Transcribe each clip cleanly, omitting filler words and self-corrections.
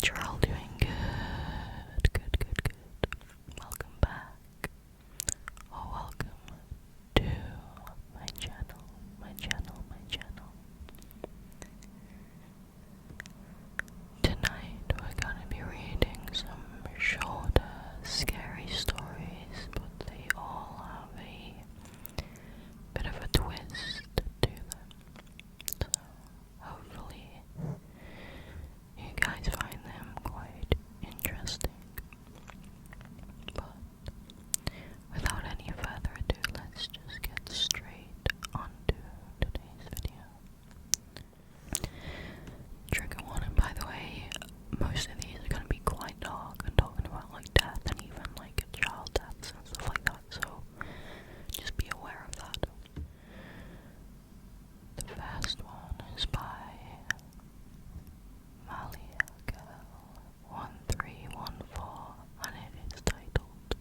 that you're all doing good. Welcome back. Or welcome to my channel. Tonight we're gonna be reading some shorter, scary stories, but they all have a bit of a twist to them. So hopefully you guys find them quite interesting. But without any further ado, let's just get straight onto today's video. Trigger warning, by the way, most of these are going to be quite dark and talking about like death and even like child deaths and stuff like that, so just be aware of that. The first one is by Malia Girl 1314 and it is titled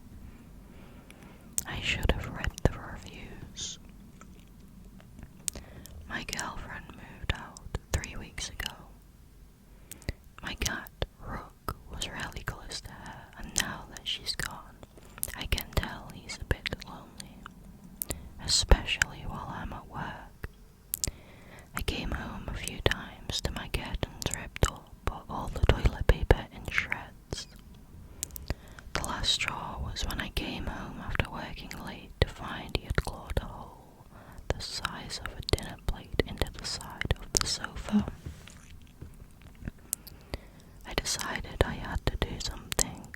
I Should Have Read the Reviews. My girlfriend moved out 3 weeks ago. My cat, Rook, was really close to her, and now that she's gone, I can tell he's a bit lonely, especially while I'm at work. I came home a few times to my curtains ripped up, all the toilet paper in shreds. The last straw was when I came home after working late to find he had clawed a hole the size of a dinner plate into the side of the sofa. I decided I had to do something.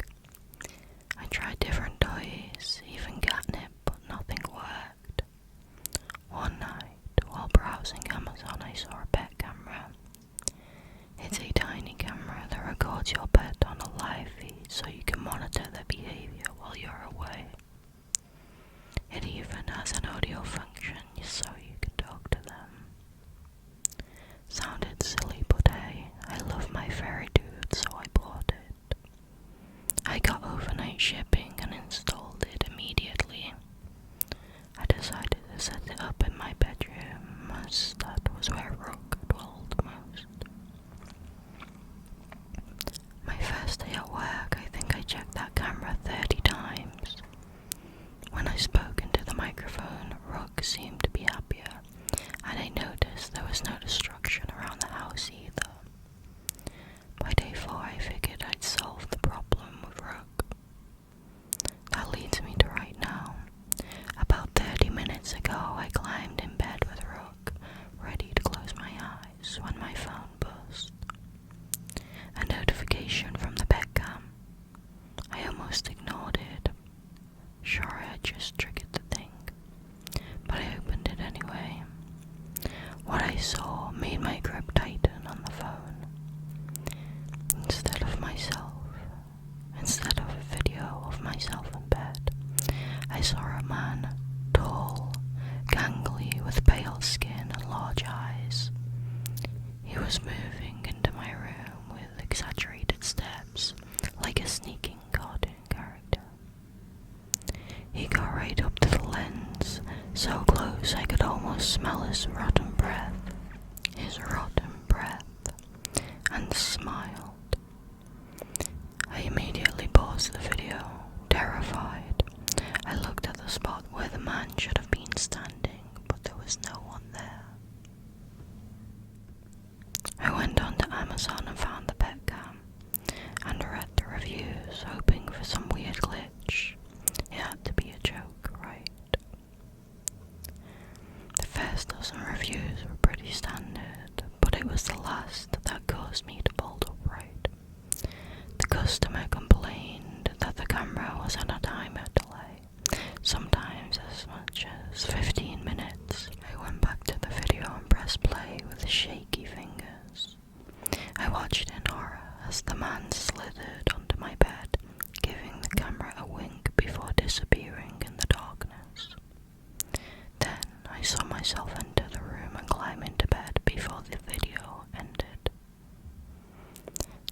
I tried different toys, even catnip, but nothing worked. One night, while browsing Amazon, I saw a pet camera. It's a tiny camera that records your pet on a live feed so you can monitor their behavior while you're away. It even has an audio function so you can talk to them. Sounded silly, but hey, I love my fairy dude, so I bought it. I got overnight shipping and installed it immediately. I decided to set it up in my bedroom, as that was where Rook dwelled most. My first day at work, I think I checked that camera 30 times. When I spoke into the microphone, Rook seemed to be happier, and I noticed there was no destruction around the house either. By day 4, I figured I'd solved the problem with Rook. That leads me to right now. About 30 minutes ago, I climbed in bed with Rook, ready to close my eyes, when my phone buzzed. A notification from the pet cam. I almost ignored it. Sure, I had just triggered the thing, but I opened it anyway. What I saw made my grip tighten on the phone. Instead of a video of myself in bed, I saw a man, tall, gangly, with pale skin and large eyes. He was moving into my room with exaggerated steps, like a sneaking cartoon character. He got right up to the lens, so close I could almost smell his rotten breath, and smiled. I immediately paused the video, terrified. I looked at the spot where the man should have been standing, but there was no one there. I went onto Amazon and found the pet cam, and read the reviews, hoping for some weird glitch. It had to be a joke, right? The first dozen reviews were pretty standard, but it was the last that caused me to bolt upright. The customer complained that the camera was on a timer delay, sometimes as much as 15 minutes. I went back to the video and pressed play with shaky fingers. I watched in horror as the man slithered onto my bed, giving the camera a wink before disappearing in the darkness. Then I saw myself enter the room and climb into bed before the video ended.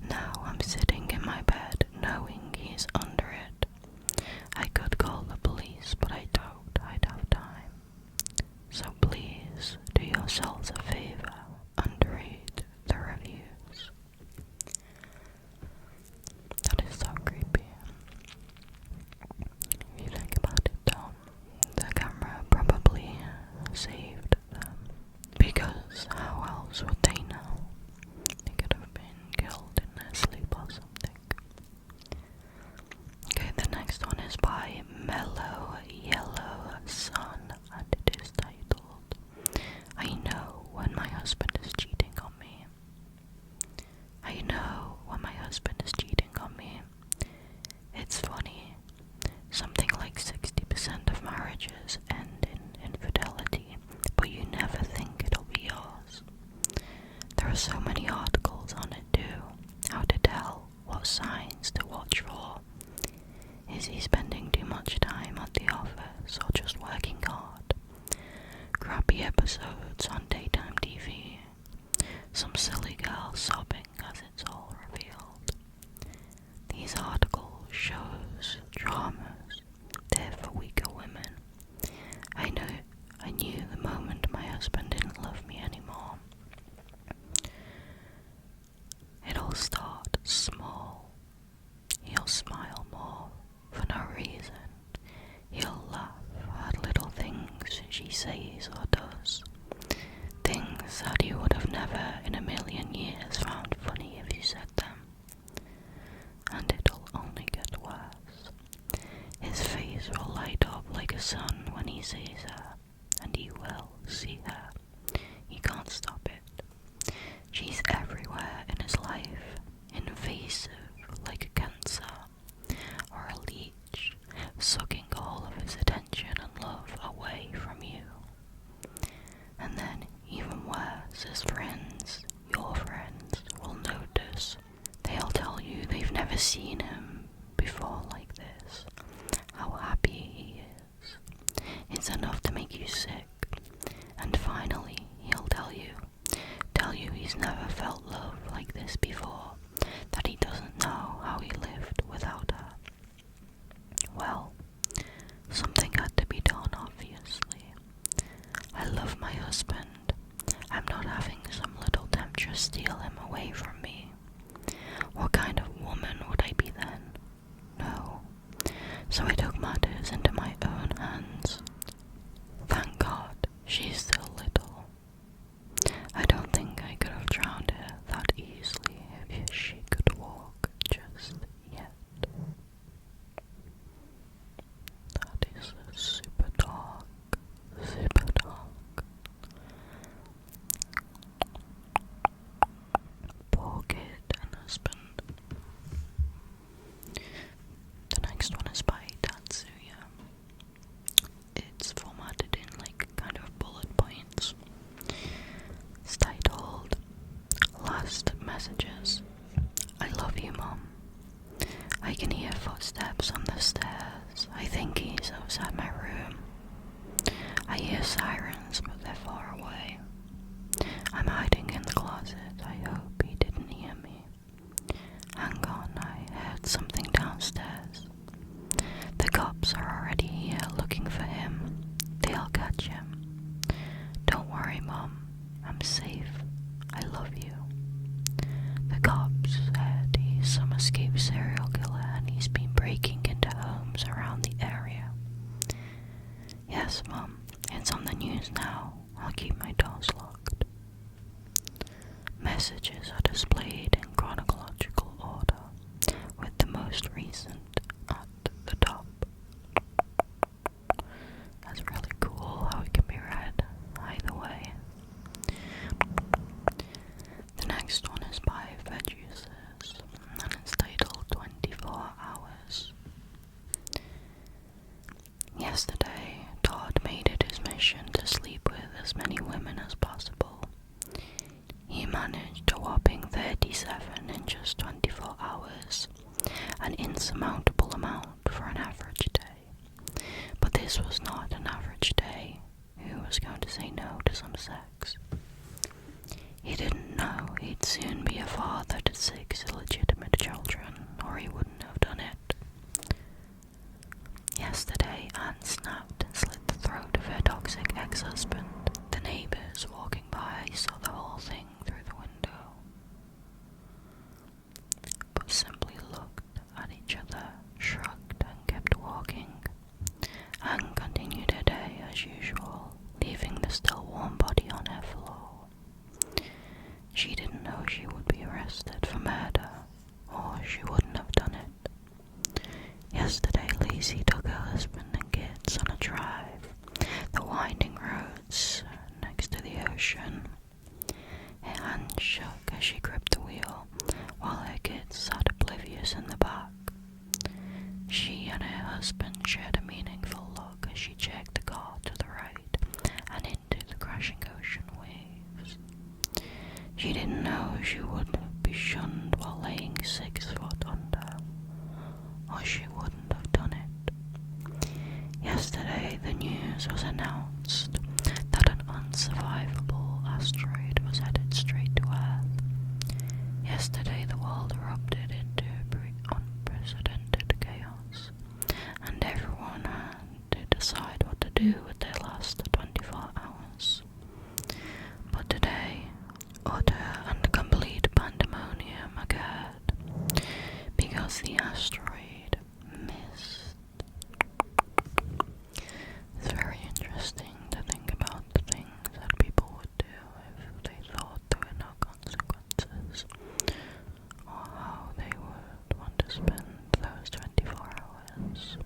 Now I'm sitting in my bed knowing he's under it. I could call the police, but I doubt I'd have time. So please do yourselves a favor and read the reviews. mellow yellow sun, and it is titled, I Know When My Husband Is Cheating on Me. I know when my husband is cheating on me. It's funny. Something like 60% of marriages end in infidelity, but you never think it'll be yours. There are so many articles on it too. How to tell, what signs to watch for. Is he spending too much time at the office or just working hard? Crappy episodes on daytime TV. Some silly girl sobbing as it's all revealed. These articles, shows, dramas, they're for weaker women. I knew the moment my husband didn't love me anymore. It'll start small. He'll smile more for no reason. He'll laugh at little things she says or does. Things that you would have never in a million years found funny if you said them. And it'll only get worse. His face will light up like a sun when he sees her, and he will see her. He can't stop it. She's everywhere in his life, invasive like a cancer, or a leech, sucking all of his attention and love away from you. And then, even worse, his friends, your friends, will notice. They'll tell you they've never seen him before like this, how happy he is. It's enough to make you sick. And finally, he'll tell you he's never felt love like this before, that he doesn't know how he lived without her. Well, something had to be done, obviously. I love my husband. I'm not having some little temptress steal him away from me. What kind of woman would I be then? No. So I took matters into my own hands. Thank God, she's still little. I don't think I could have drowned her that easily if she could walk just yet. That is super dark, super dark. Poor kid and husband. The next one is by Tatsuya. It's formatted in like kind of bullet points. It's titled Last Messages. I love you, Mom. I can hear footsteps on the stairs. I think he's outside my room. I hear sirens, but they're far away. I'm hiding in the closet. I hope he didn't hear me. Hang on, I heard something downstairs. The cops are already here looking for him. They'll catch him. Don't worry, Mom. I'm safe. I love you. The cops said he's some escaped serial killer and he's been breaking into homes around the area. Yes, Mom. It's on the news now. I'll keep my doors locked. Messages are displayed in chronological order, with the most recent at the top. That's really cool how it can be read either way. The next one is by Veduses, and it's titled 24 Hours. Yesterday, Todd made it his mission to sleep with as many women as possible. He managed a whopping 37 in just 24 hours, an insurmountable amount for an average day. But this was not an average day. Who was going to say no to some sex? He didn't know he'd soon be a father to 6 illegitimate children, or he wouldn't have done it. Yesterday, Anne snapped and slit the throat of her toxic ex-husband. The neighbors walking by saw the whole thing through the window, but simply looked at each other, shrugged and kept walking. Anne continued her day as usual, leaving the still warm body on her floor. She didn't know she would be arrested for murder Yesterday the world erupted into unprecedented chaos, and everyone had to decide what to do with their last 24 hours. But today, utter and complete pandemonium occurred because the asteroid missed. It's very interesting to think about the things that people would do if they thought there were no consequences, or how they would want to spend those 24 hours.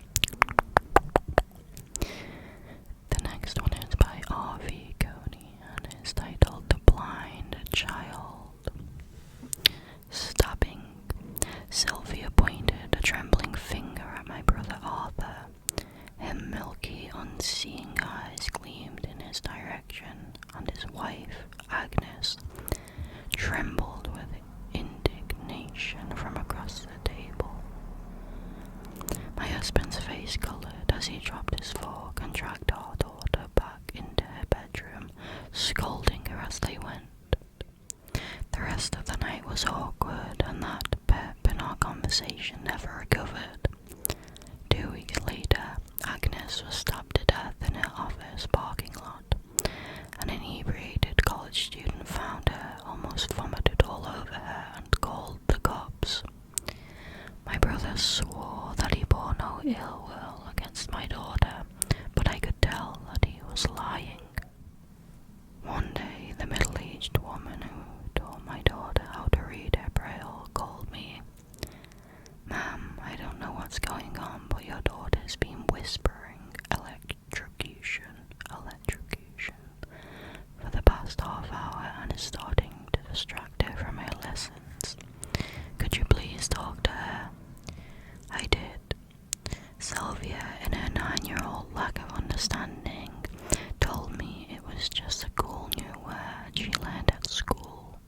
The next one is by R.V. Coney and is titled The Blind Child. Stabbing. Sylvia pointed a trembling finger at my brother Arthur. Her milky, unseeing eyes gleamed in his direction, and his wife, Agnes, trembled with indignation from across the table. My husband's face coloured as he dropped his fork and dragged our daughter back into her bedroom, scolding her as they went. The rest of the night was awkward, and that pep in our conversation never recovered. 2 weeks later, Agnes was stabbed to death in her office parking lot. An inebriated college student found her, almost vomited all over her, and called the cops. My brother swore that he bore no ill will against my daughter, but I could tell that he was lying. One day, the middle-aged woman who taught my daughter how to read her Braille called me. "Ma'am, I don't know what's going on, but your daughter's been whispering electrocution for the past half hour and is starting to distract her from her lessons. Could you please talk to her?" I did. Sylvia, in her 9-year-old lack of understanding, told me it was just a cool new word she learned at school.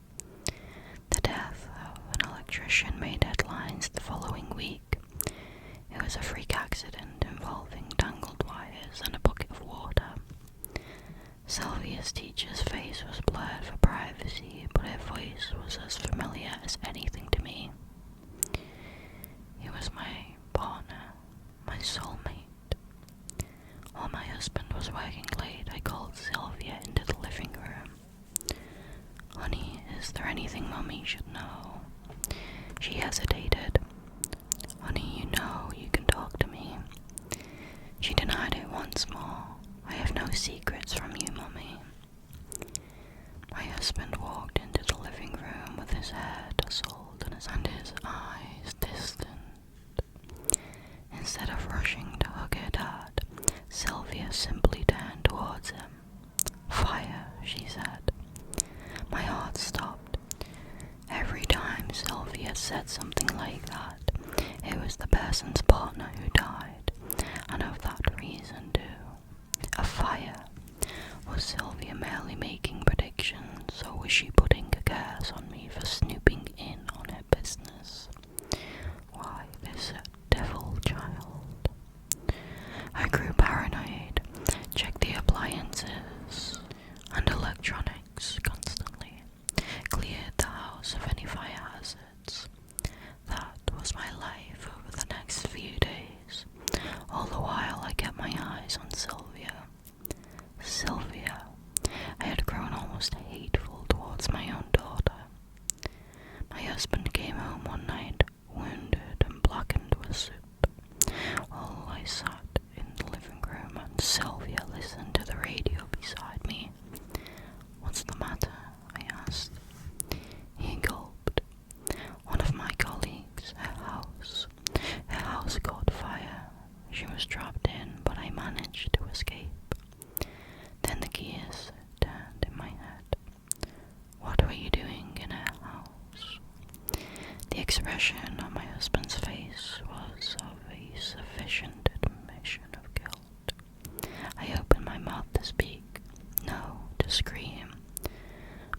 The death of an electrician made headlines the following week. It was a freak accident involving tangled wires and a bucket of water. Sylvia's teacher's face was blurred for privacy, but her voice was as familiar as anything to me. He was my partner, my soulmate. While my husband was working late, I called Sylvia into the living room. "Honey, is there anything Mummy should know?" She hesitated. "Honey, you know you can talk to me." She denied it once more. "I have no secrets from you, Mummy." My husband walked into the living room with his hair tousled and his eyes distant. Instead of rushing to hug her dad, Sylvia simply turned towards him. "Fire," she said. My heart stopped. Every time Sylvia said something like that, it was the person's partner who died, and of that reason too. A fire. Was Sylvia merely making predictions, or was she putting a curse on me for snooping in on her business? Why, this devil child. I grew paranoid, checked the appliances and electronics constantly, cleared the house of any fire hazards. That was my life over the next few days. All the while I kept my eyes on Sylvia. Sylvia. I had grown almost hateful towards my own daughter. My husband came home one night, wounded and blackened with soot. While I sat in the living room and Sylvia listened to the radio beside me. "What's the matter?" I asked. He gulped. "One of my colleagues, her house caught fire. She was trapped in, but I managed to escape." Then the gears turned in my head. What were you doing in her house? The expression on my husband's face was of a sufficient admission of guilt. I opened my mouth to speak, no, to scream,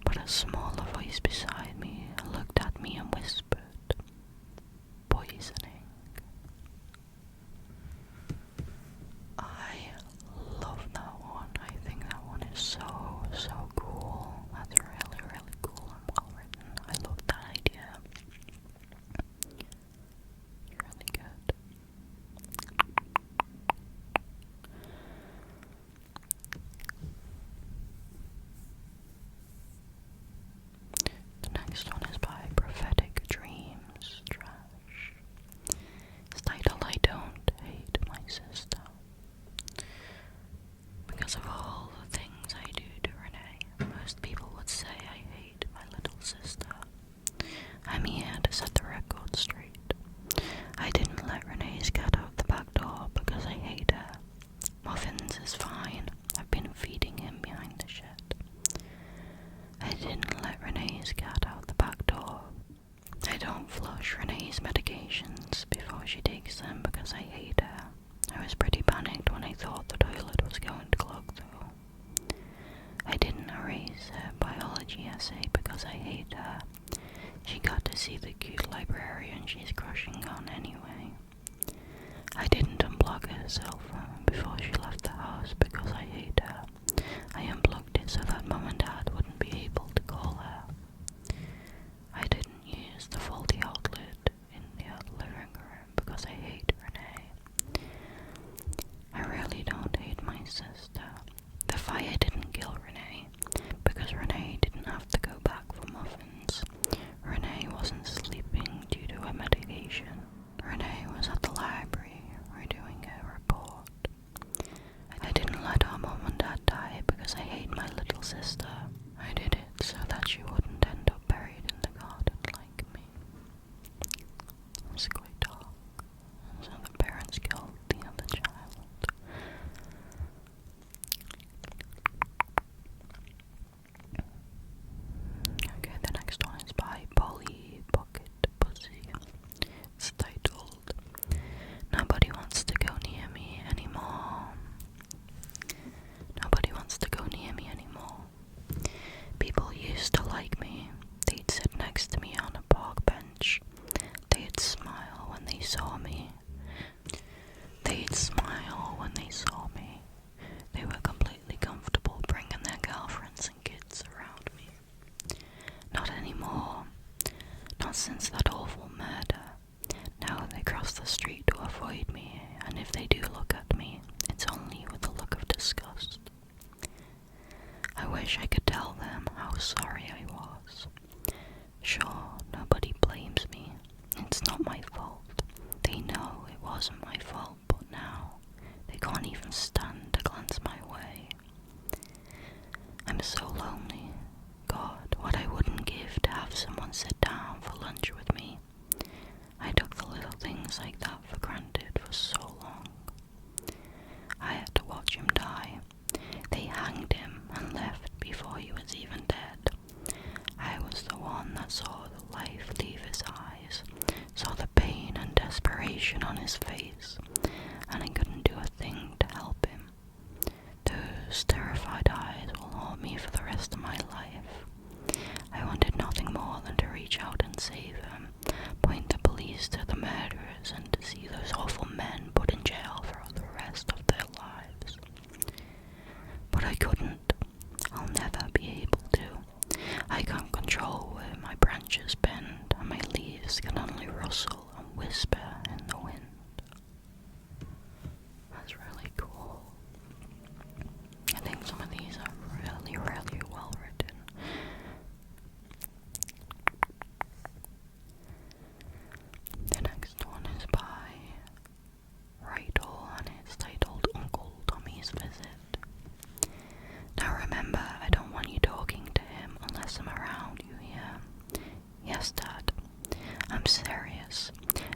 but a smaller voice beside me looked at me and whispered, "Poisoning." I love that one. I think that one is so cool. That's really, really cool and well written. I love that idea. flush Renee's medications before she takes them because I hate her. I was pretty panicked when I thought the toilet was going to clog though. I didn't erase her biology essay because I hate her. She got to see the cute librarian she's crushing on anyway. I didn't unplug her cell phone before she left the house because I hate her. I unplugged it so that Mum and Dad wouldn't be able to call her. I didn't use the faulty outlet in the living room because I hate Renee. I really don't hate my sister. The fire didn't kill Renee because Renee didn't have to go back for muffins. Renee wasn't sleeping due to her medication. Renee was at the library redoing her report. I didn't let our Mum and Dad die because I hate my little sister. I did it so that she wouldn't end up buried in the garden like me. It's quite dark, so the parents killed the other child. Okay, the next one is by Polly Pocket Pussy. It's titled, Nobody Wants to Go Near Me Anymore. Nobody wants to go near me anymore. People used to like me. They'd sit next to me on a park bench. They'd smile when they saw me. They'd smile when they saw me. They were completely comfortable bringing their girlfriends and kids around me. Not anymore. Not since that awful murder. Now they cross the street to avoid me, and if they do look at me, it's only with a look of disgust. I wish I could tell them how sorry I was. Sure, nobody blames me. It's not my fault. They know it wasn't my fault, but now they can't even stand to glance my way. I'm so lonely. God, what I wouldn't give to have someone sit down for lunch with me. I took the little things like that for granted for so long. I had to watch him die. They hanged him and left before he was even dead. I was the one that saw the life leave his eyes, saw the pain and desperation on his face, and I couldn't do a thing to help him. Those terrified eyes will haunt me for the rest of my life. I wanted nothing more than to reach out and save him, point the police to the murderers, and to see those awful men put in jail for the rest of their lives. But I couldn't. I'll never be able to. I can't control where my branches bend, and my leaves can only rustle and whisper in the wind. That's really cool. I think some of these are really, really well written. The next one is by Rydell, and it's titled Uncle Tommy's Visit. Now remember, I don't want you talking to him unless I'm around, you hear? Yes, Dad. I'm serious.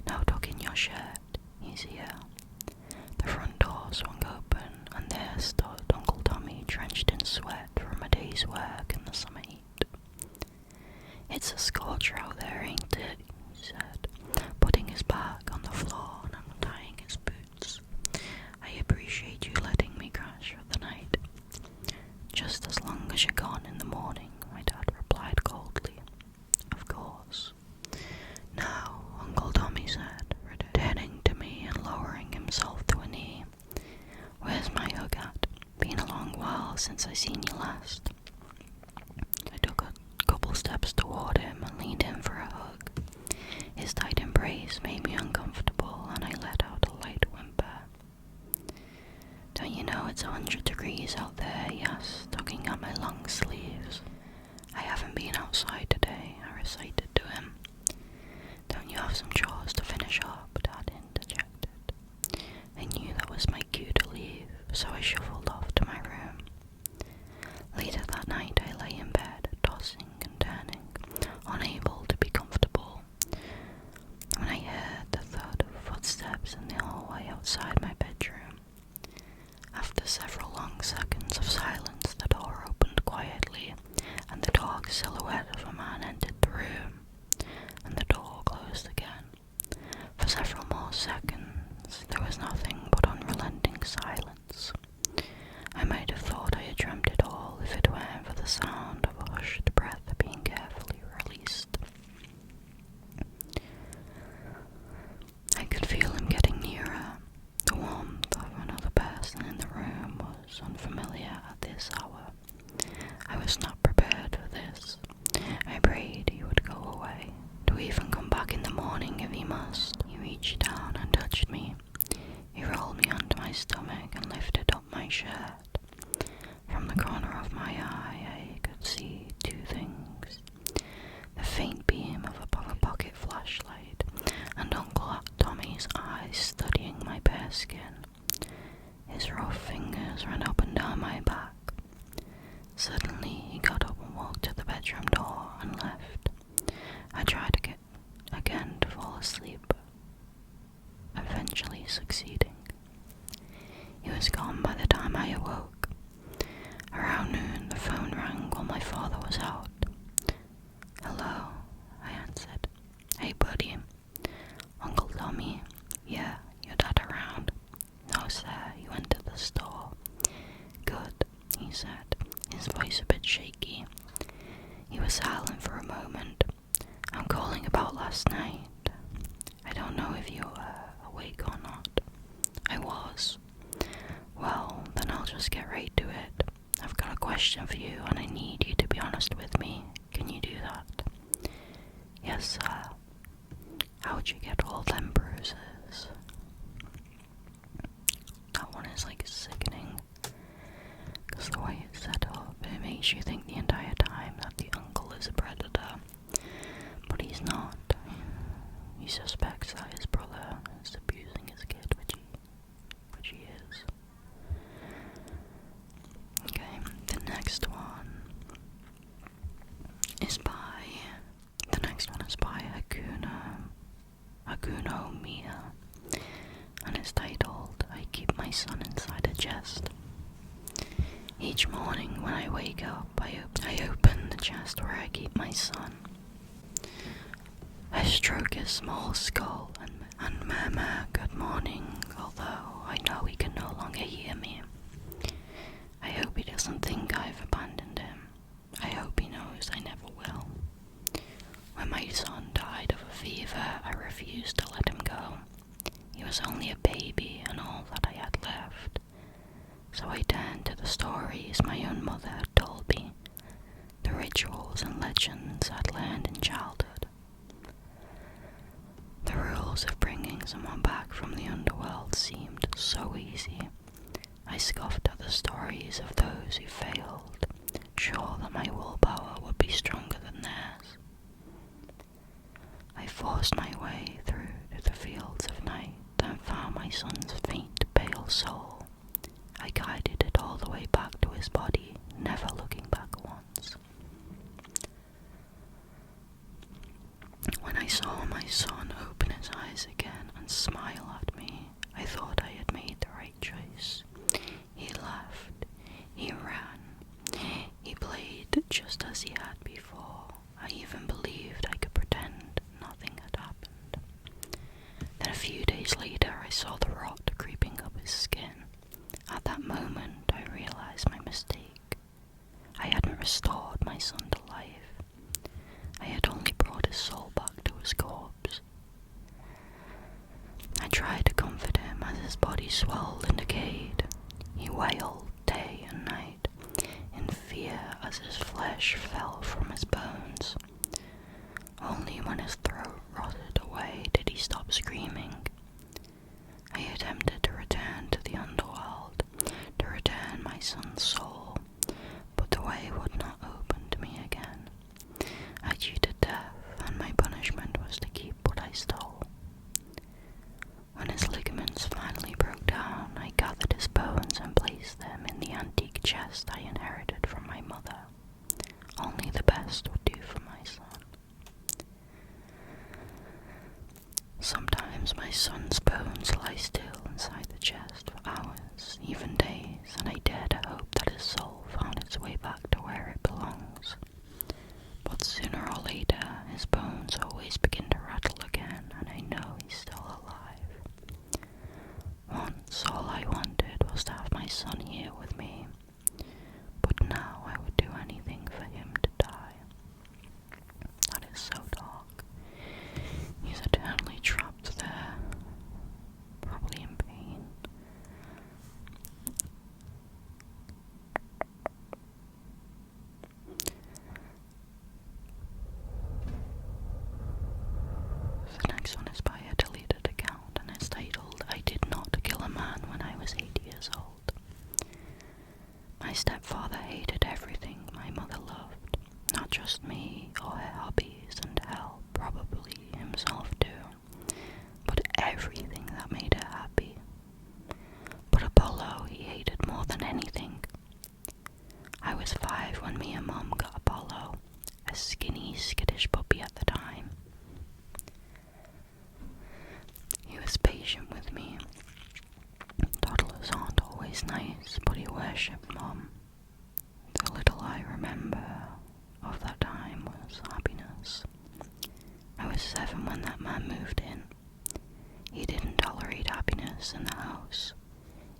Now tuck in your shirt. He's here. The front door swung open, and there stood Uncle Tommy, drenched in sweat from a day's work in the summer heat. It's a scorcher out there, ain't it? He said, putting his bag on the floor and untying his boots. I appreciate you letting me crash for the night. Just as long as you're gone in the morning, my dad replied coldly. Of course. Now, Uncle Tommy said, turning to me and lowering himself to a knee. Where's my hug at? Been a long while since I seen you last. I took a couple steps toward him and leaned in for a hug. His tight embrace made me uncomfortable, and I let out a light whimper. Don't you know it's 100 degrees out there? He asked, tugging at my long sleeves. I haven't been outside today, I recited to him. Don't you have some chores to finish up? Dad interjected. I knew that was my cue to leave, so I shuffled off to my room. Later that night I lay in bed, tossing and turning, unable to be comfortable, when I heard the thud of footsteps in the hallway outside my bedroom. After several long seconds of silence, the door opened quietly, and the dark silhouette of a man entered the room, and the door closed again. shirt. From the corner of my eye, I could see two things. The faint beam of a pocket flashlight, and Uncle Tommy's eyes studying my bare skin. His rough fingers ran up and down my back. Suddenly, he got up and walked to the bedroom door and left. I tried again to fall asleep, eventually succeeding. He was gone by the time I awoke. Around noon, the phone rang while my father was out. "Hello," I answered. "Hey, buddy." "Uncle Tommy?" "Yeah, your dad around?" "No, sir, he went to the store." "Good," he said, his voice a bit shaky. He was silent for a moment. "I'm calling about last night. I don't know if you were awake or not." "I was." "Well, then I'll just get right to it. I've got a question for you and I need you to be honest with me. Can you do that?" "Yes, sir." "How'd you get all them bruises?" That one is like sickening, because the way it's set up, it makes you think the entire time that the uncle is a predator, but he's not. He suspects that his brother is abusing his kid, which he is. Okay, the next one is by Hakuno Mia, and it's titled, "I Keep My Son Inside a Chest." Each morning when I wake up, I open the chest where I keep my son. I stroke his small skull and murmur good morning, although I know he can no longer hear me. I hope he doesn't think I've abandoned him. I hope he knows I never will. When my son died of a fever, I refused to let him go. He was only a baby and all that I had left. So I turned to the stories my own mother had told me, the rituals and legends I'd learned in childhood. The rules of bringing someone back from the underworld seemed so easy. I scoffed at the stories of those who failed, sure that my willpower would be stronger than theirs. I forced my way through to the fields of night and found my son's faint, pale soul. I guided it all the way back to his body, never looking back once. When I saw my son open his eyes again and smile at me, I thought I had made the right choice. He laughed, he ran, he played just as he had before. I even believed I could pretend nothing had happened. Then a few days later I saw the rot creeping up his skin. At that moment I realized my mistake. I hadn't restored my son to life. I had only brought his soul back to his corpse. I tried to comfort him as his body swelled and decayed. He wailed day and night, in fear as his flesh fell from his bones. Only when his throat rotted away did he stop screaming. I attempted to return to the underworld, to return my son's soul, but the way would not open to me again. I cheated death, and my punishment was to keep what I stole. When his ligaments finally broke down, I gathered his bones and placed them in the antique chest I inherited from my mother. Only the best would do for my son. Sometimes my son's bones lie still inside the chest for hours, even days, and I dare to hope that his soul found its way back to where it belongs. But sooner or later, his bones always begin to rattle again, and I know he's still alive. Once all I wanted was to have my son here with me, but now I would do anything for him to die. That is so dark. He's eternally trapped there, probably in pain. time when that man moved in. He didn't tolerate happiness in the house.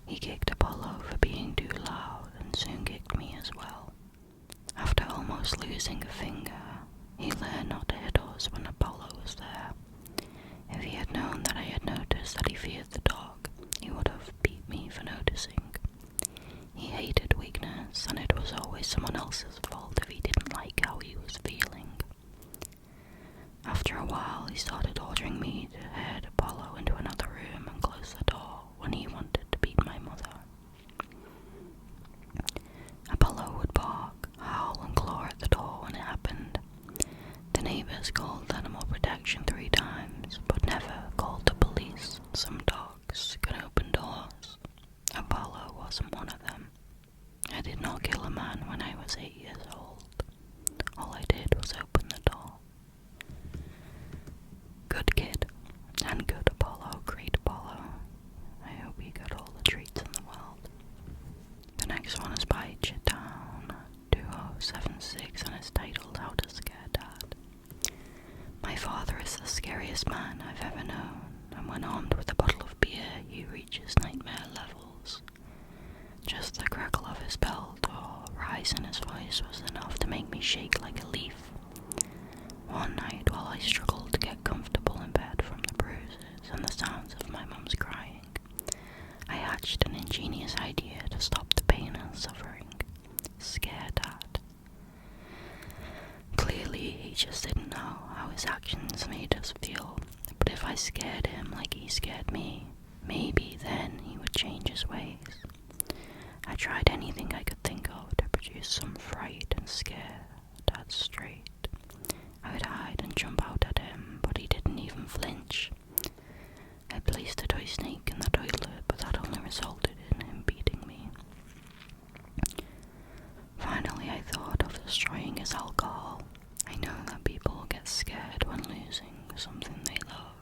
He kicked Apollo for being too loud and soon kicked me as well. After almost losing a finger, he learned not to hit us when Apollo was there. If he had known that I had noticed that he feared the dog, he would have beat me for noticing. He hated weakness, and it was always someone else's fault if he didn't like how he was feeling. After a while, he started ordering me to head Apollo into another room and close the door when he wanted to beat my mother. Apollo would bark, howl, and claw at the door when it happened. The neighbors called animal protection 3 times, but never called the police. Some dogs can open doors. Apollo wasn't one of them. I did not kill a man when I was 8 years old. All I did was open the door. Good kid, and good Apollo, great Apollo. I hope you got all the treats in the world. The next one is by Chitown 2076 and it's titled How to Scare Dad. My father is the scariest man I've ever known, and when armed with a bottle of beer, he reaches nightmare levels. Just the crackle of his belt or rise in his voice was enough to make me shake like a leaf. One night, while I struggled to get comfortable in bed from the bruises and the sounds of my mum's crying, I hatched an ingenious idea to stop the pain and suffering. Scare Dad. Clearly, he just didn't know how his actions made us feel, but if I scared him like he scared me, maybe then he would change his ways. I tried anything I could think of to produce some fright and scare Dad straight. I would hide and jump out at him, but he didn't even flinch. I placed a toy snake in the toilet, but that only resulted in him beating me. Finally, I thought of destroying his alcohol. I know that people get scared when losing something they love.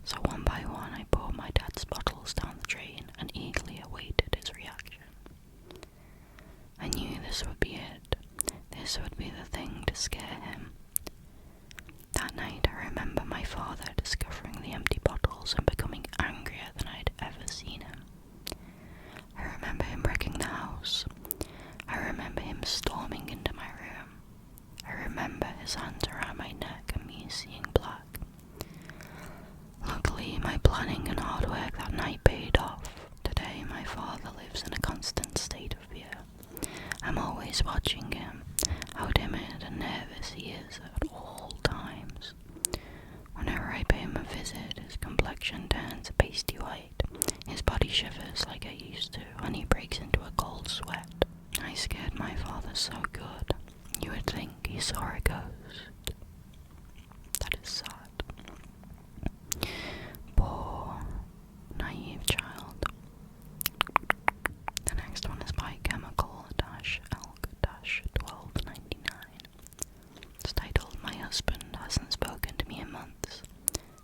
So one by one, I poured my dad's bottles down the drain and eagerly awaited his reaction. I knew this would be it. This would be the thing to scare him. That night, I remember my father discovering the empty bottles and becoming angrier than I'd ever seen him. I remember him wrecking the house. I remember him storming into my room. I remember his hands around my neck and me seeing black. Luckily, my planning and hard work that night paid off. Today, my father lives in a constant state of fear. I'm always watching him, how timid and nervous he is at all times. Whenever I pay him a visit, his complexion turns a pasty white, his body shivers like I used to, and he breaks into a cold sweat. I scared my father so good, you would think he saw a ghost. That is sad. Poor, naive child. The next one is by Chemical-Elk-1299. It's titled My Husband Hasn't Spoken to Me in Months,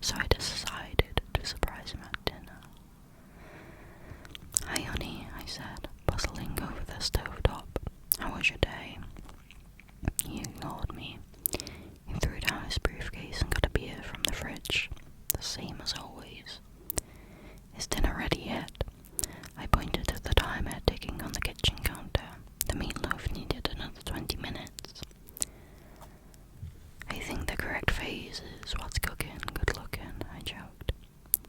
so I decided to surprise him at dinner. Hi honey, I said, bustling over the stovetop. How was your day? He ignored me. He threw down his briefcase and got a beer from the fridge, the same as always. Is dinner ready yet? I pointed to the timer ticking on the kitchen counter. The meatloaf needed another 20 minutes. I think the correct phase is what's cooking, good looking, I joked.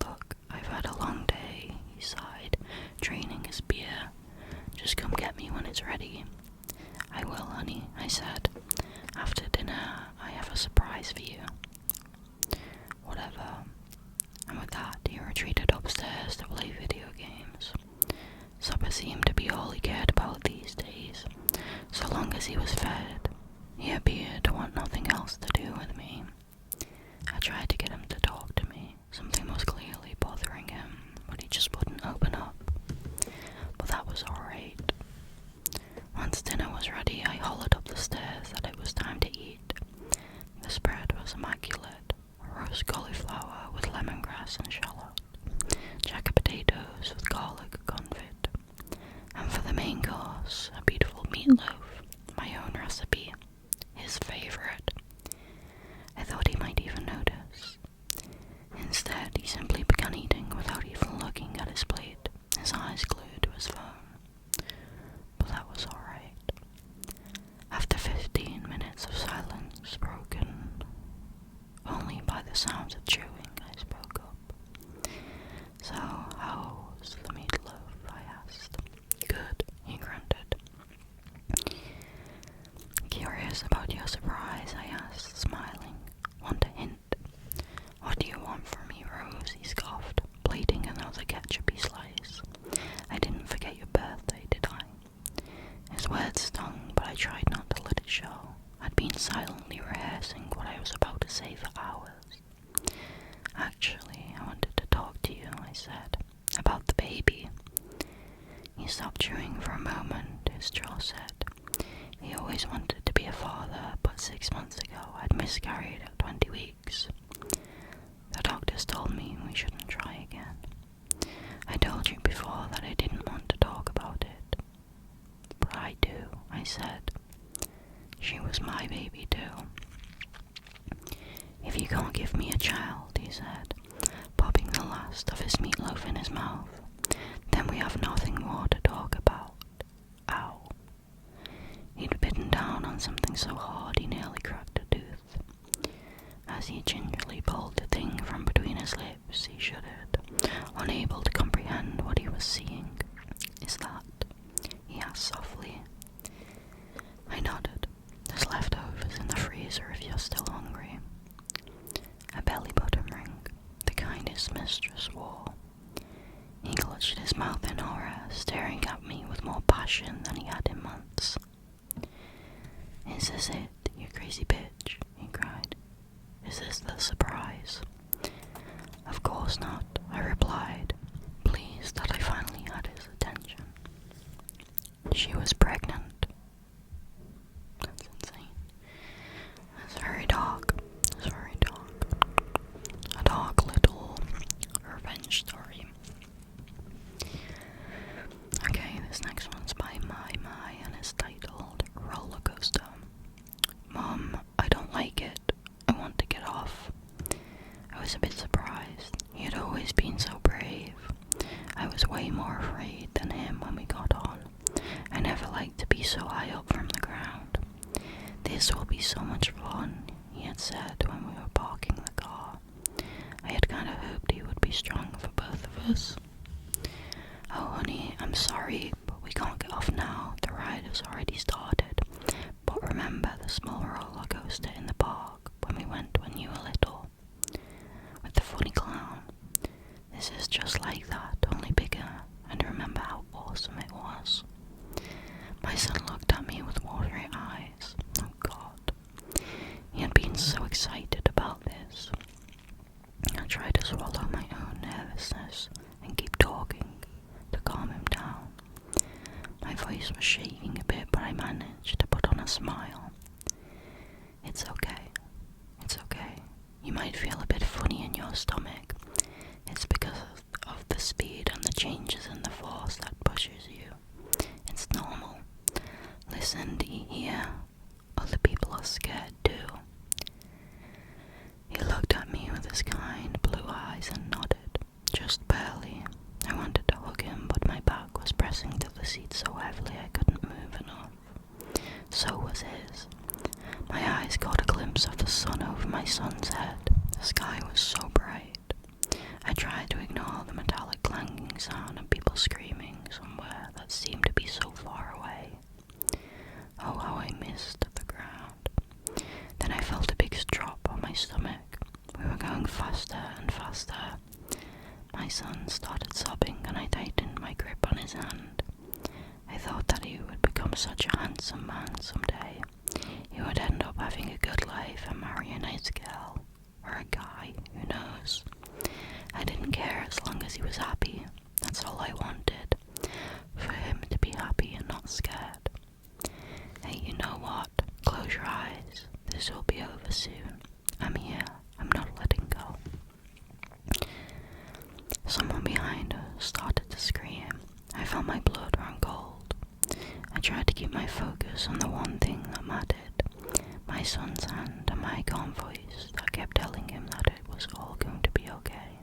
Look, I've had a long day, he sighed, draining his beer. Just come get me when it's ready. I will, honey, I said. After dinner, I have a surprise for you. Whatever. And with that, he retreated upstairs to play video games. Supper seemed to be all he cared about these days. So long as he was fed, he appeared to want nothing else to do with me. I tried to get him to talk to me. Something was clearly bothering him, but he just wouldn't open up. But that was alright. Once dinner was ready, I hollered up the stairs that it was time to eat. The spread was immaculate. Roast cauliflower with lemongrass and shallot, jacket potatoes with garlic confit, and for the main course, a beautiful meatloaf, my own recipe, his favourite. I thought he might even notice. Joe said. He always wanted to be a father, but 6 months ago I'd miscarried at 20 weeks. The doctors told me we shouldn't try again. I told you before that I didn't want to talk about it. But I do, I said. She was my baby too. If you can't give me a child, he said, popping the last of his meatloaf in his mouth, then we have nothing more to talk about. Ow. He'd bitten down on something so hard he nearly cracked a tooth. As he gingerly pulled the thing from between his lips, he shuddered, unable to comprehend what he was seeing. Is that? He asked softly. I nodded. There's leftovers in the freezer if you're still hungry. A belly button ring, the kind his mistress wore. He clutched his mouth in horror, staring at me with more passion than he had in months. Is this it, you crazy bitch? He cried. Is this the surprise? Of course not, I replied, pleased that I finally had his attention. She was pregnant. That's insane. That's very dark. That's very dark. A dark little revenge story. Okay, this next one's by My and it's titled Roller Coaster. Mom, I don't like it. I want to get off. I was a bit surprised. He had always been so brave. I was way more afraid than him when we got on. I never liked to be so high up from the ground. This will be so much fun, he had said when we were parking the car. I had kind of hoped he would be strong for both of us. Oh honey, I'm sorry, but we can't get off now. The ride has already started. But remember the small roller coaster in the park when we went when you were little? With the funny clown. This is just like that, only bigger, and remember how awesome it was. My son looked at me with watery eyes. Oh God. He had been so excited about this. I tried to swallow my own nervousness and keep talking to calm him down. My voice was shaking a bit, but I managed to put on a smile. It's okay. It's okay. You might feel a bit funny in your stomach. It's because of the speed and the changes in the force that pushes you. It's normal. Listen, do you hear? Other people are scared too. He looked at me with his kind blue eyes and nodded, just barely. I wanted to hug him, but my back was pressing to the seat so heavily I couldn't move enough. So was his. My eyes caught a glimpse of the sun over my son's head. The sky was so bright. I tried to ignore the metallic clanging sound of people screaming somewhere that seemed to be so far away. Oh, how I missed the ground. Then I felt a big drop on my stomach. We were going faster and faster. My son started sobbing and I tightened my grip on his hand. I thought that he would become such a handsome man someday. He would end up having a good life and marry a nice girl. Or a guy, who knows. I didn't care as long as he was happy. That's all I wanted. For him to be happy and not scared. Hey, you know what? Close your eyes. This will be over soon. I'm here. I'm not letting go. Someone behind us started to scream. I felt my blood run cold. I tried to keep my focus on the one thing that mattered. My son's hand and my calm voice that kept telling him that it was all going to be okay.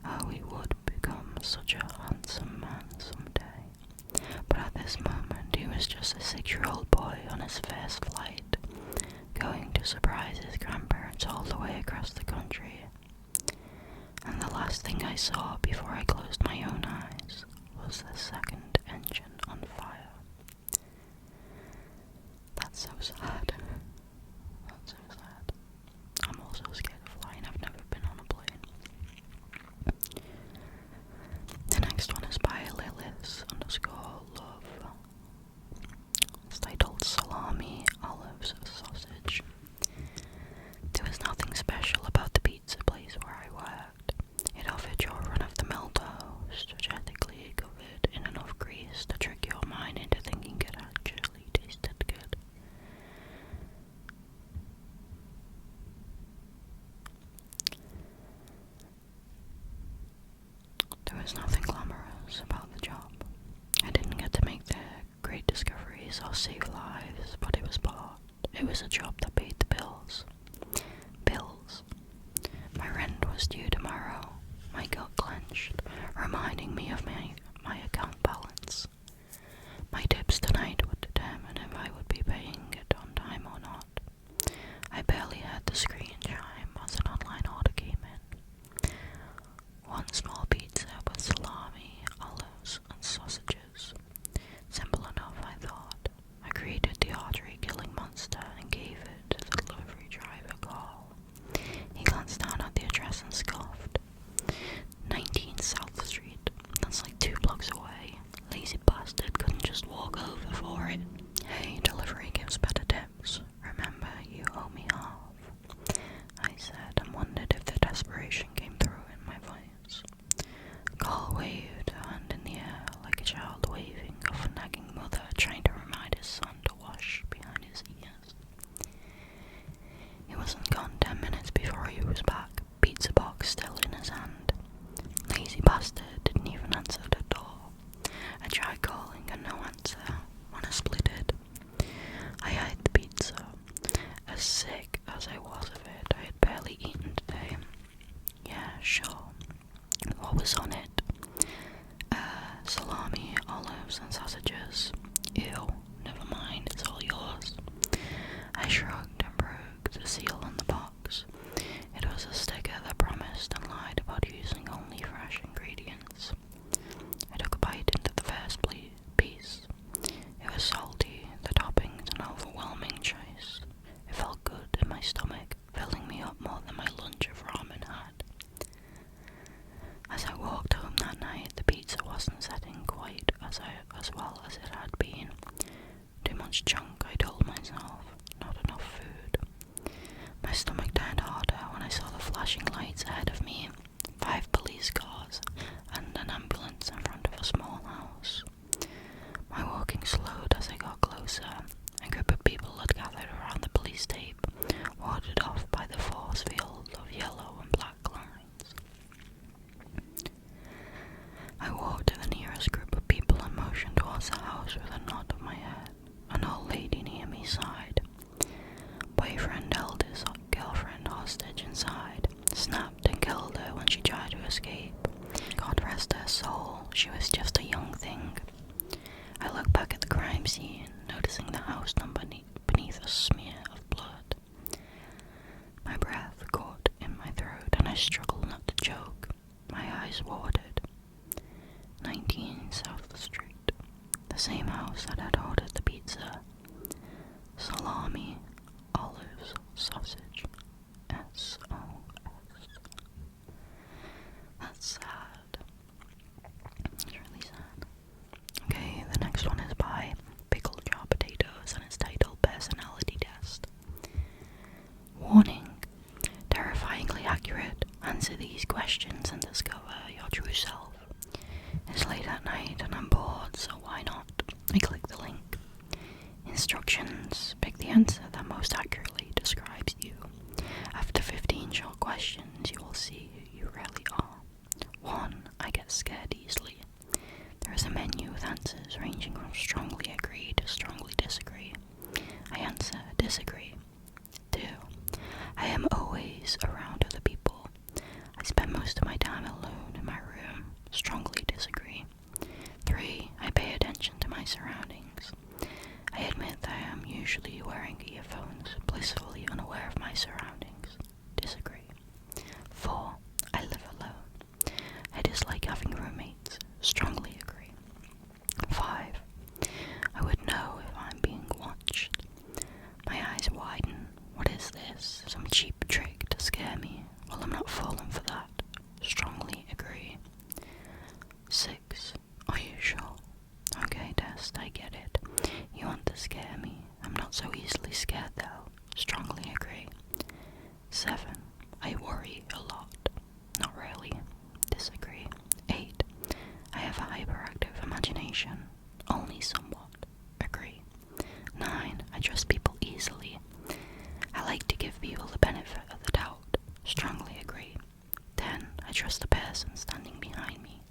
Oh, he would become such a handsome man someday. But at this moment, he was just a 6-year-old boy on his first flight, going to surprise his grandparents all the way across the country. And the last thing I saw before I closed my own eyes was the second engine on fire. That's so sad. That's so sad. I'm also scared of flying. I've never been on a plane. The next one is by Lilith_love. It's titled Salami, Olives, Sausage. There was nothing special about the pizza place where I worked. It offered your run-of-the-mill dough, strategically covered in enough grease to trick your mind was nothing glamorous about the job. I didn't get to make the great discoveries or save lives, but it was a job that paid the bills. Bills. My rent was due tomorrow. My gut clenched, reminding me of my account balance. My tips tonight would determine if I would be paying it on time or not. I barely heard the screen chime as an online order came in. One small pizza with salami, olives, and sausages. Simple enough, I thought. I greeted the artery-killing monster and gave it to the delivery driver a call. He glanced down at the address and scoffed. 19 South Street. That's like 2 blocks away. Lazy bastard couldn't just walk over for it. Hey, delivery gives better tips. Remember, you owe me half. I said and wondered if the desperation came through in my voice. Carl waved a hand in the air like a child waving off a nagging mother trying to remind his son to wash behind his ears. He wasn't gone 10 minutes before he was back, pizza box still in his hand. Lazy bastard didn't even answer the door. I tried calling and no answer. When I split it, I eyed the pizza. As sick as I was of it, I had barely eaten today. Yeah, sure. What was on it? Salami, olives, and sausages. Ew, never mind, it's all yours. I shrugged and broke the seal on the box. It was a sticker that promised and lied about using only fresh ingredients. I took a bite into the first piece. It was salty, the toppings an overwhelming choice. It felt good in my stomach, filling me up more than my lunch of ramen had. As I walked home that night, the pizza wasn't setting quite as well as it had been. Too much junk, I told myself. Not enough food. My stomach turned harder when I saw the flashing lights ahead of me. 5 police cars and an ambulance in front of a small house. My walking slowed as I got closer. A group of people had gathered around the police tape, warded off by the force field of yellow and black lines. I walked to the nearest group of people and motioned towards the house with a nod of my head. An old lady near me sighed. Boyfriend held his girlfriend hostage inside, snapped and killed her when she tried to escape. God rest her soul, she was just a young thing. I looked back at the crime scene, noticing the house number beneath a smear of blood. My breath caught in my throat and I struggled not to choke. My eyes watered. 19 South Street. The same house that had ordered the pizza. Salami, olives, sausage. S-O-S. That's sad. It's really sad. Okay, the next one is by Pickled Jar Potatoes and it's titled Personality Test. Warning. Terrifyingly accurate. Answer these questions and discover your true self. It's late at night and I'm bored, so why not? I click the link. Instructions. Pick the answer that most accurately describes you. After 15 short questions, you will see who you really are. 1. I get scared easily. There is a menu with answers ranging from strongly agree to strongly disagree. I answer disagree. 2. I am always around other people. I spend most of my time alone in my room. Strongly disagree. 3. I pay attention to my surroundings. I admit that I am usually wearing earphones, blissfully unaware of my surroundings. Disagree. 4. I live alone. I dislike having roommates. Strongly agree. 5. I would know if I'm being watched. My eyes widen. What is this? Some cheap trick to scare me? Well, I'm not falling for that. Strongly agree. 6. Are you sure? Okay, Test, I get it. You want to scare me. I'm not so easily scared though. Strongly agree. 7. I worry a lot. Not really. Disagree. 8. I have a hyperactive imagination. Only somewhat. Agree. 9. I trust people easily. I like to give people the benefit of the doubt. Strongly agree. 10. I trust the person standing behind me.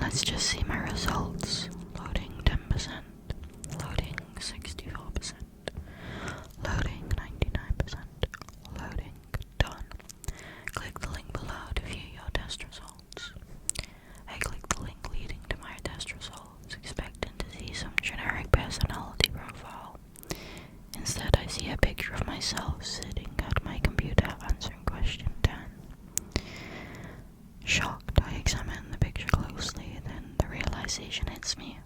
Let's just see my results. Loading 10%, loading 64%, loading 99%, loading done. Click the link below to view your test results. I clicked the link leading to my test results, expecting to see some generic personality profile. Instead, I see a picture of myself sitting at my computer answering question 10. Shocked, I examine the picture closely, then the realization hits me.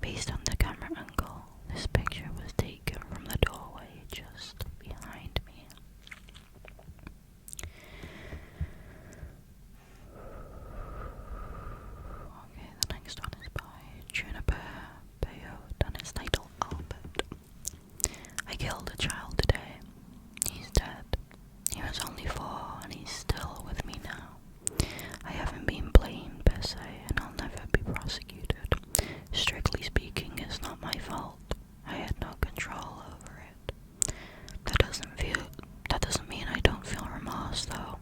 Based on the camera angle, this picture was taken from the doorway just behind me. Okay, the next one is by Juniper Peyote and it's titled Albert. I killed a child today. He's dead. He was only 4 and he's still with me now. I haven't been blamed per se and I'll never be prosecuted. Strictly speaking, it's not my fault. I had no control over it. That doesn't mean I don't feel remorse though.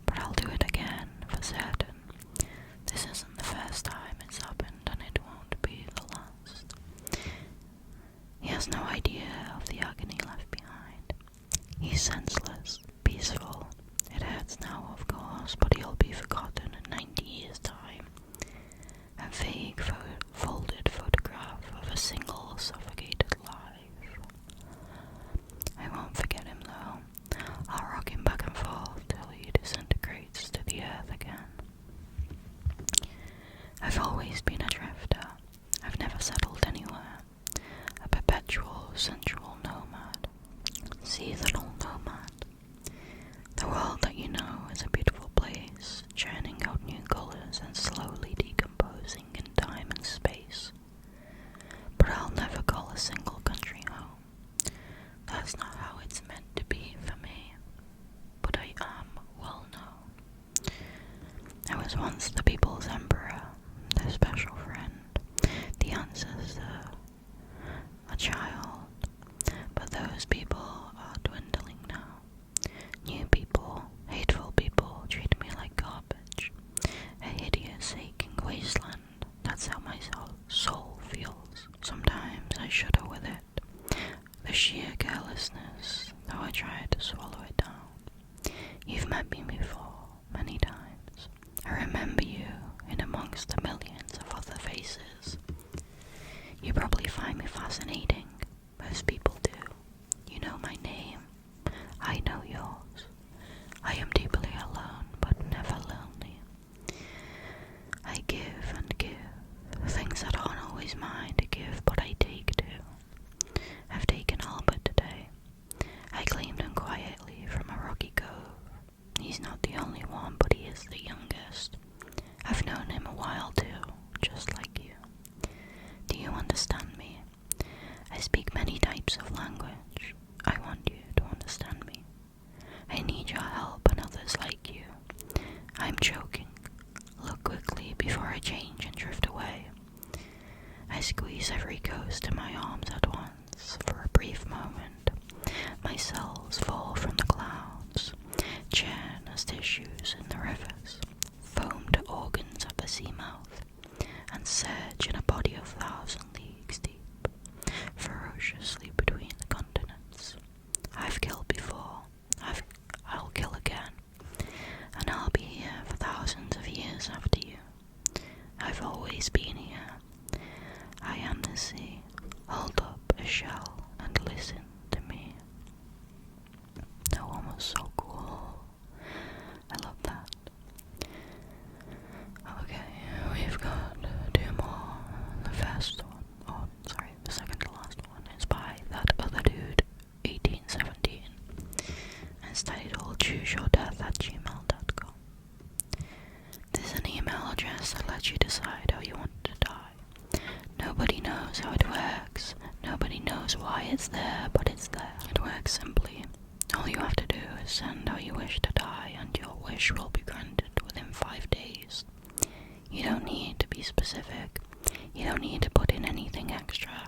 But I'll do it again for certain. This isn't the first time it's happened and it won't be the last. He has no idea of the agony left behind. He's senseless, peaceful. It hurts now, of course, but he'll be forgotten in 90 years' time. A vague folded photograph of a single suffocated life. I won't forget him though. I'll rock him back and forth till he disintegrates to the earth again. I've always been a drifter. I've never settled anywhere. A perpetual sensual nomad. Seasonal nomad. The world that you know is a beautiful place, churning out new colors and slowly decomposing in time and space. But I'll never call a single country home. That's not how it's meant to be for me. But I am well known. I was once the people's emperor, their special friend, the ancestor, a child. But those people are dwindling now. New people, hateful people, treat me like garbage. A hideous, aching wasteland. That's how my soul feels. Sometimes I shudder with it. The sheer carelessness, though I try to swallow it down. You've met me before, many times. I remember you in amongst the millions of other faces. You probably find me fascinating. Most people do. You know my name. I know yours. I am deeply alone, but never lonely. I give and give. Things that aren't always mine to give, but I take too. I've taken Albert today. I claimed him quietly from a rocky cove. He's not the only one, but he is the youngest. I've known him a while too, just like you. Do you understand me? I speak many types of language. I want you to understand me. I need your help and others like you. I'm choking. Look quickly before I change and drift away. I squeeze every coast in my arms at once for a brief moment. My cells fall from the clouds, churn as tissues in the rivers, foam to organs at the seamouth, and surge in a body of 1,000 leagues deep, ferociously between the continents. I've killed before, I'll kill again, and I'll be here for thousands of years after you. I've always been here. I am the sea. Hold up a shell and listen to me. That one was so cool. I love that. Okay, we've got 2 more. The first one, the second to last one is by that other dude, 1817. And it's titled chooseyourdeath@gmail.com. This is an email address that lets you decide how you want to die. Nobody knows how it works. Nobody knows why it's there, but it's there. It works simply. All you have to do is send how you wish to die, and your wish will be granted within 5 days. You don't need to be specific. You don't need to put in anything extra.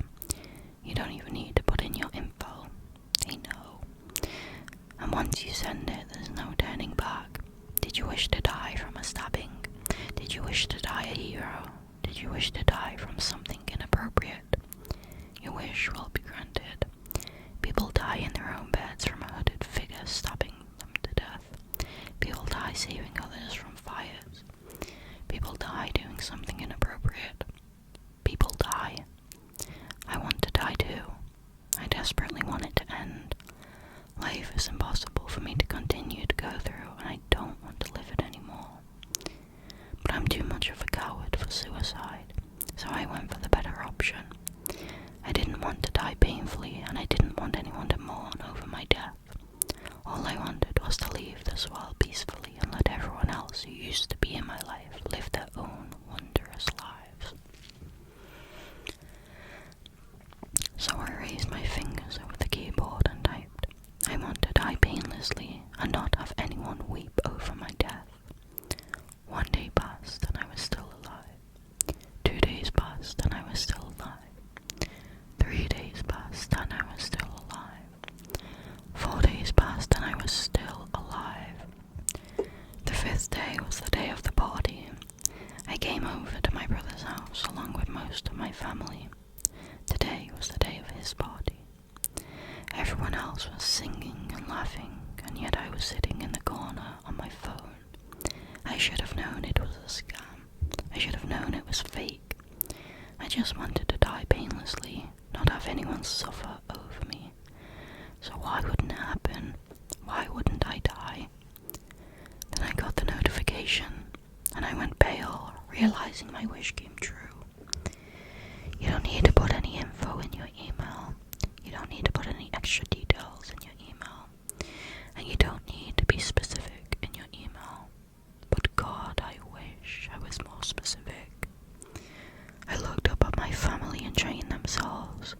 You don't even need to put in your info. They know. And once you send it, there's no turning back. Did you wish to die from a stabbing? Did Did you wish to die a hero? Did you wish to die from something inappropriate? Your wish will be granted. People die in their own beds from a hooded figure stabbing them to death. People die saving others from fires. People die doing something inappropriate. People die. I want to die too. I desperately want it to end. Life is impossible for me to continue to go through, and I don't want to live it anymore. But I'm too much of a coward for suicide, so I went for the better option. I didn't want to die painfully, and I didn't want anyone to mourn over my death. All I wanted was to leave this world peacefully and let everyone else who used to be in my life live their own wondrous lives. So I raised my fingers over the keyboard and typed, I want to die painlessly and not have anyone weep over my death. 1 day passed and I was still alive. 2 days passed and I was still alive. 3 days passed and I was still alive. 4 days passed and I was still alive. The 5th day was the day of the party. I came over to my brother's house along with most of my family. Today was the day of his party. Everyone else was singing and laughing, and yet I was sitting in the corner on my phone. I should have known it was a scam. I should have known it was fake. I just wanted to die painlessly, not have anyone suffer over me. So why wouldn't it happen? Why wouldn't I die? Then I got the notification, and I went pale, realizing my wish came true. You don't need to put any info in your email. You don't need to put any extra details in your email. And you don't need to be specific in your email. But God, I wish I was more specific. I looked up at my family enjoying themselves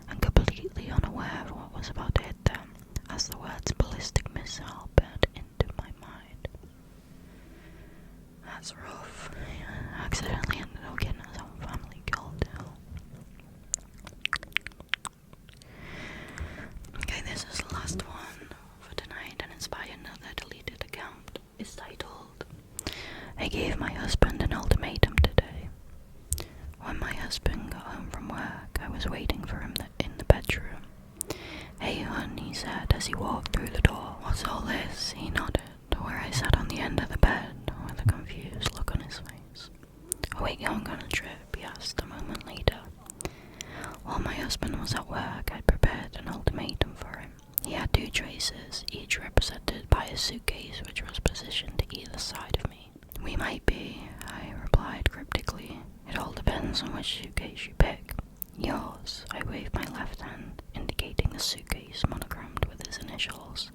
and completely unaware of what was about to hit them as the words ballistic missile burned into my mind. That's rough. I accidentally ended up getting his own family killed too. Okay, this is the last one for tonight, and it's by another deleted account. It's titled, I gave my husband an ultimatum today. When my husband got home from work, I was waiting for him in the bedroom. Hey hun, he said as he walked through the door. What's all this? He nodded to where I sat on the end of the bed with a confused look on his face. Oh wait, going on a trip? He asked a moment later. While my husband was at work, I'd prepared an ultimatum for him. He had 2 choices, each represented by a suitcase which was positioned to either side of me. We might be, I replied cryptically. It all depends on which suitcase you pick. Yours, I waved my left hand, indicating the suitcase monogrammed with his initials.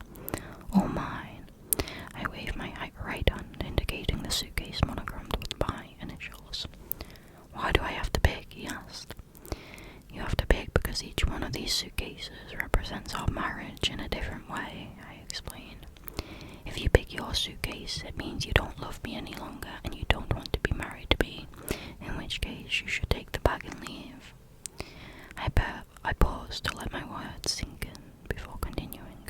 Or mine, I waved my right hand, indicating the suitcase monogrammed with my initials. Why do I have to pick? He asked. You have to pick because each one of these suitcases represents our marriage in a different way, I explained. If you pick your suitcase, it means you don't love me any longer and you don't want to be married to me, in which case you should take the bag and leave. I paused to let my words sink in before continuing.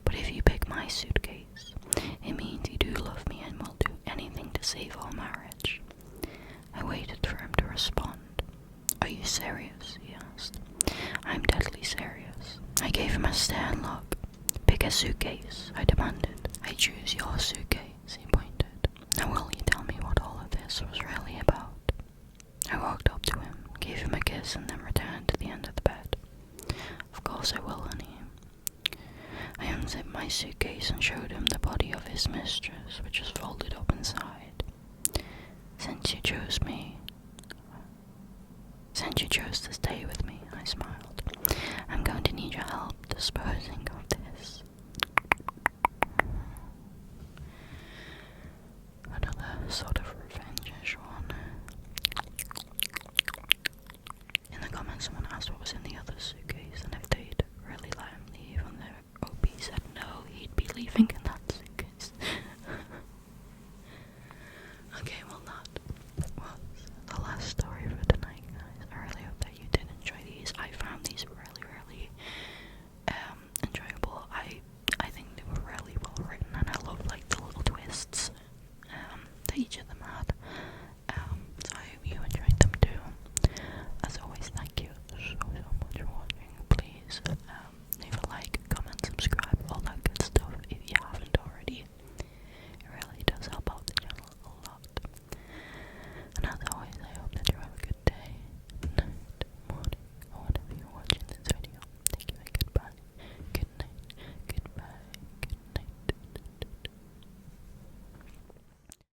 But if you pick my suitcase, it means you do love me and will do anything to save our marriage. I waited for him to respond. Are you serious? He asked. I'm deadly serious. I gave him a stern look. Pick a suitcase, I demanded. I choose your suitcase, he pointed. Now will you tell me what all of this was really about? I walked up to him, gave him a kiss, and then returned to the end of the bed. Of course I will, honey. I unzipped my suitcase and showed him the body of his mistress, which was folded up inside. Since you chose me,